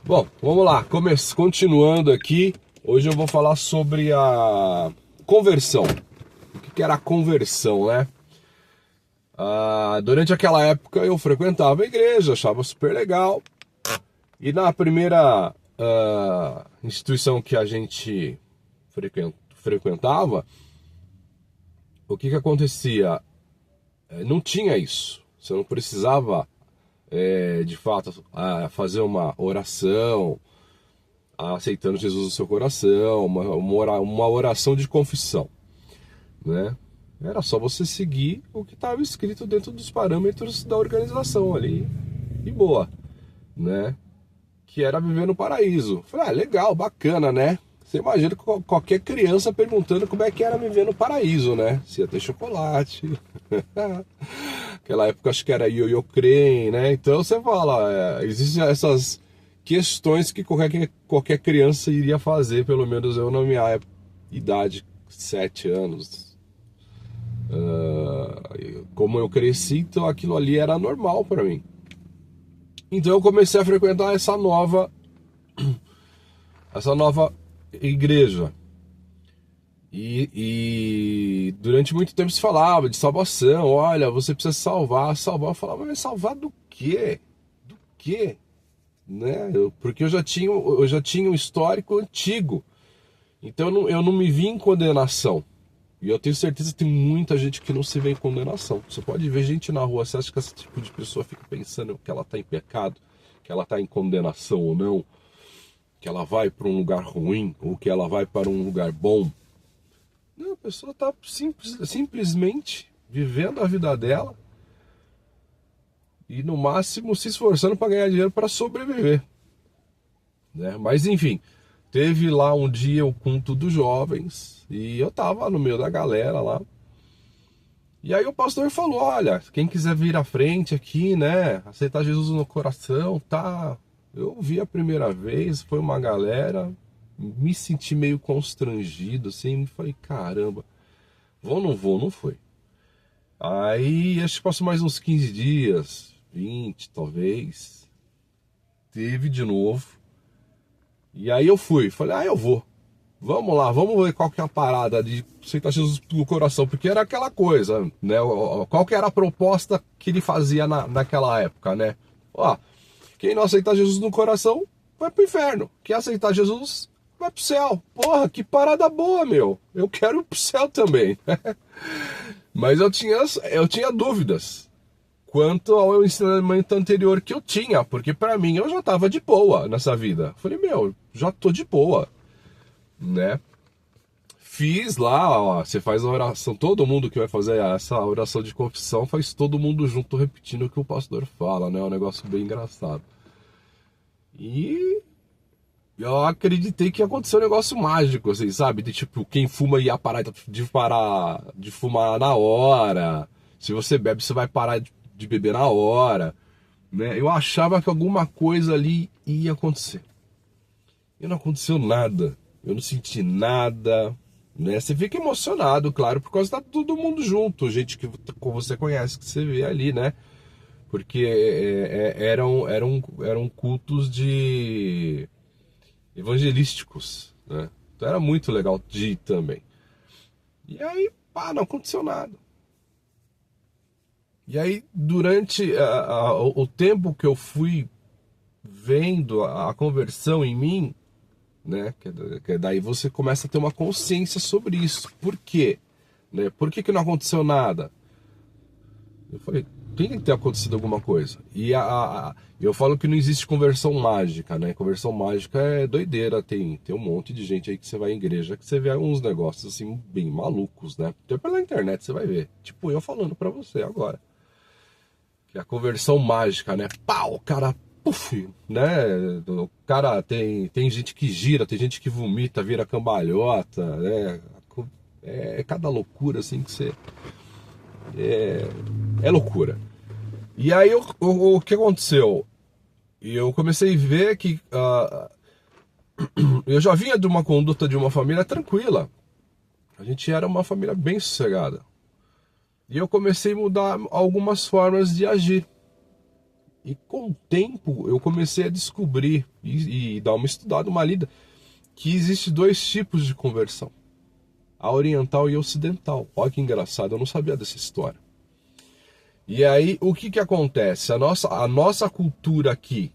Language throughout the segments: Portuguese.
Bom, vamos lá, continuando aqui. Hoje eu vou falar sobre a conversão. O que era a conversão, né? Durante aquela época eu frequentava a igreja, achava super legal. E na primeira instituição que a gente frequentava, o que acontecia? Não tinha isso. Você não precisava, de fato, fazer uma oração, aceitando Jesus no seu coração, uma oração de confissão, né? Era só você seguir o que estava escrito dentro dos parâmetros da organização ali, e boa, né? Que era viver no paraíso. Falei, legal, bacana, né? Você imagina qualquer criança perguntando como é que era viver no paraíso, né? Se ia ter chocolate. Aquela época acho que era ioiô creme, né? Então você fala, existem essas questões que qualquer criança iria fazer, pelo menos eu na minha idade, 7 anos. Como eu cresci, então aquilo ali era normal para mim. Então eu comecei a frequentar essa nova igreja. E durante muito tempo se falava de salvação. Olha, você precisa salvar. Eu falava, mas salvar do quê? Do quê? Né? Porque eu já tinha um histórico antigo. Então eu não me vi em condenação. E eu tenho certeza que tem muita gente que não se vê em condenação. Você pode ver gente na rua, você acha que esse tipo de pessoa fica pensando que ela está em pecado, que ela está em condenação ou não, que ela vai para um lugar ruim ou que ela vai para um lugar bom? Não, a pessoa está simplesmente vivendo a vida dela e no máximo se esforçando para ganhar dinheiro para sobreviver, né? Mas enfim, teve lá um dia o culto dos jovens e eu tava no meio da galera lá. E aí o pastor falou, olha, quem quiser vir à frente aqui, né, aceitar Jesus no coração, tá? Eu vi a primeira vez, foi uma galera, me senti meio constrangido, assim, falei, caramba, vou ou não vou? Não foi. Aí, acho que passou mais uns 15 dias, 20 talvez, teve de novo. E aí eu fui, falei, eu vou. Vamos lá, vamos ver qual que é a parada de aceitar Jesus no coração, porque era aquela coisa, né? Qual que era a proposta que ele fazia naquela época, né? Ó, quem não aceitar Jesus no coração vai pro inferno. Quem aceitar Jesus vai pro céu. Porra, que parada boa, meu. Eu quero ir pro céu também. Mas eu tinha dúvidas quanto ao ensinamento anterior que eu tinha, porque para mim eu já tava de boa nessa vida. Falei, já tô de boa, né? Fiz lá, ó, você faz a oração, todo mundo que vai fazer essa oração de confissão faz todo mundo junto repetindo o que o pastor fala, né? É um negócio bem engraçado. E eu acreditei que ia acontecer um negócio mágico, assim, sabe? De tipo, quem fuma ia parar de fumar na hora. Se você bebe, você vai parar de beber na hora, né? Eu achava que alguma coisa ali ia acontecer. E não aconteceu nada. Eu não senti nada, né? Você fica emocionado, claro, por causa de tá todo mundo junto, gente que você conhece, que você vê ali, né? Porque eram cultos de evangelísticos, né? Então era muito legal de ir também. E aí, não aconteceu nada. E aí, durante o tempo que eu fui vendo a conversão em mim, né? Que daí você começa a ter uma consciência sobre isso. Por quê? Né? Por que não aconteceu nada? Eu falei, tem que ter acontecido alguma coisa. E eu falo que não existe conversão mágica, né? Conversão mágica é doideira. Tem um monte de gente aí que você vai em igreja que você vê uns negócios assim bem malucos, né? Até pela internet você vai ver. Tipo eu falando pra você agora. Que é a conversão mágica, né? Pau, cara, puf, né? O cara tem gente que gira, tem gente que vomita, vira cambalhota, né? É cada loucura assim que você... É loucura. E aí o que aconteceu? Eu comecei a ver que eu já vinha de uma conduta de uma família tranquila. A gente era uma família bem sossegada. E eu comecei a mudar algumas formas de agir. E com o tempo eu comecei a descobrir e dar uma estudada, uma lida, que existe dois tipos de conversão. A oriental e a ocidental. Olha que engraçado, eu não sabia dessa história. E aí, o que acontece? A nossa cultura aqui,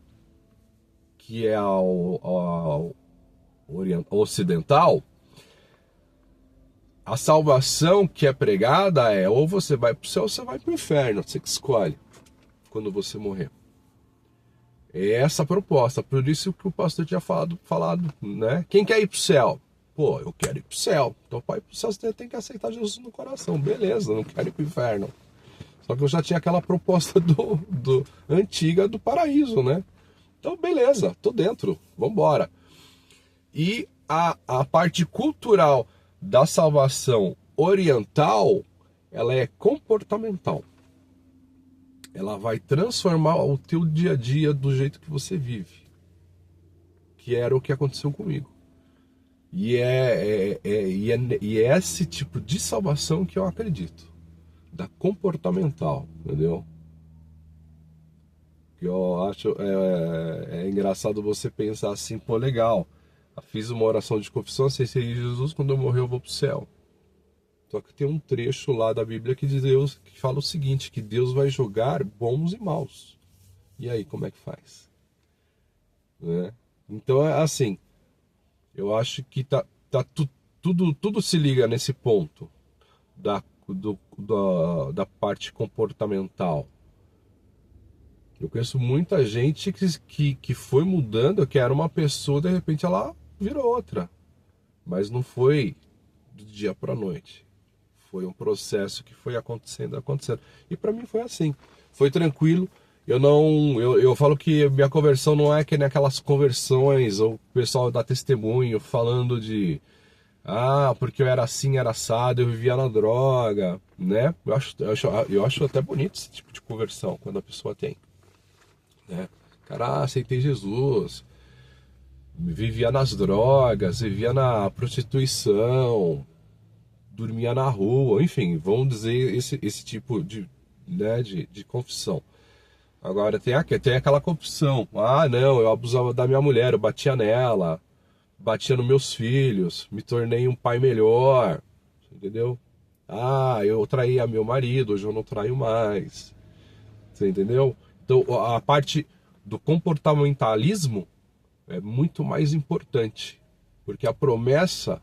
que é a ocidental, a salvação que é pregada é ou você vai para o céu ou você vai para o inferno. Você que escolhe quando você morrer. É essa a proposta. Por isso que o pastor tinha falado, né? Quem quer ir para o céu? Pô, eu quero ir para o céu. Então, para ir para o céu, você tem que aceitar Jesus no coração. Beleza, não quero ir para o inferno. Só que eu já tinha aquela proposta antiga do paraíso, né? Então, beleza, tô dentro, vambora. E a parte cultural da salvação oriental, ela é comportamental. Ela vai transformar o teu dia a dia do jeito que você vive. Que era o que aconteceu comigo. E é esse tipo de salvação que eu acredito. Da comportamental, entendeu? Que eu acho engraçado você pensar assim, pô, legal. Eu fiz uma oração de confissão, aceitei Jesus, quando eu morrer eu vou pro céu. Só que tem um trecho lá da Bíblia que fala o seguinte, que Deus vai julgar bons e maus. E aí, como é que faz? Né? Então, é assim, eu acho que tudo se liga nesse ponto da parte comportamental. Eu conheço muita gente que foi mudando, que era uma pessoa, de repente ela virou outra. Mas não foi do dia para a noite. Foi um processo que foi acontecendo. E para mim foi assim. Foi tranquilo. Eu falo que minha conversão não é que nem aquelas conversões, ou o pessoal dá testemunho falando de porque eu era assim, era assado, eu vivia na droga, né? Eu acho até bonito esse tipo de conversão, quando a pessoa tem. Né? Cara, aceitei Jesus, vivia nas drogas, vivia na prostituição, dormia na rua, enfim, vamos dizer esse tipo de confissão. Agora tem aquela confissão, não, eu abusava da minha mulher, eu batia nela, batia nos meus filhos, me tornei um pai melhor, entendeu? Eu traía meu marido, hoje eu não traio mais, você entendeu? Então a parte do comportamentalismo é muito mais importante, porque a promessa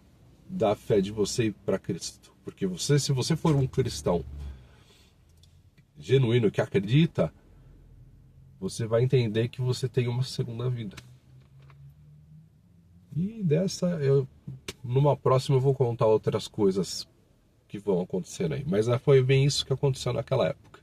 da fé de você ir para Cristo, porque se você for um cristão genuíno que acredita, você vai entender que você tem uma segunda vida. E numa próxima eu vou contar outras coisas que vão acontecendo aí. Mas foi bem isso que aconteceu naquela época.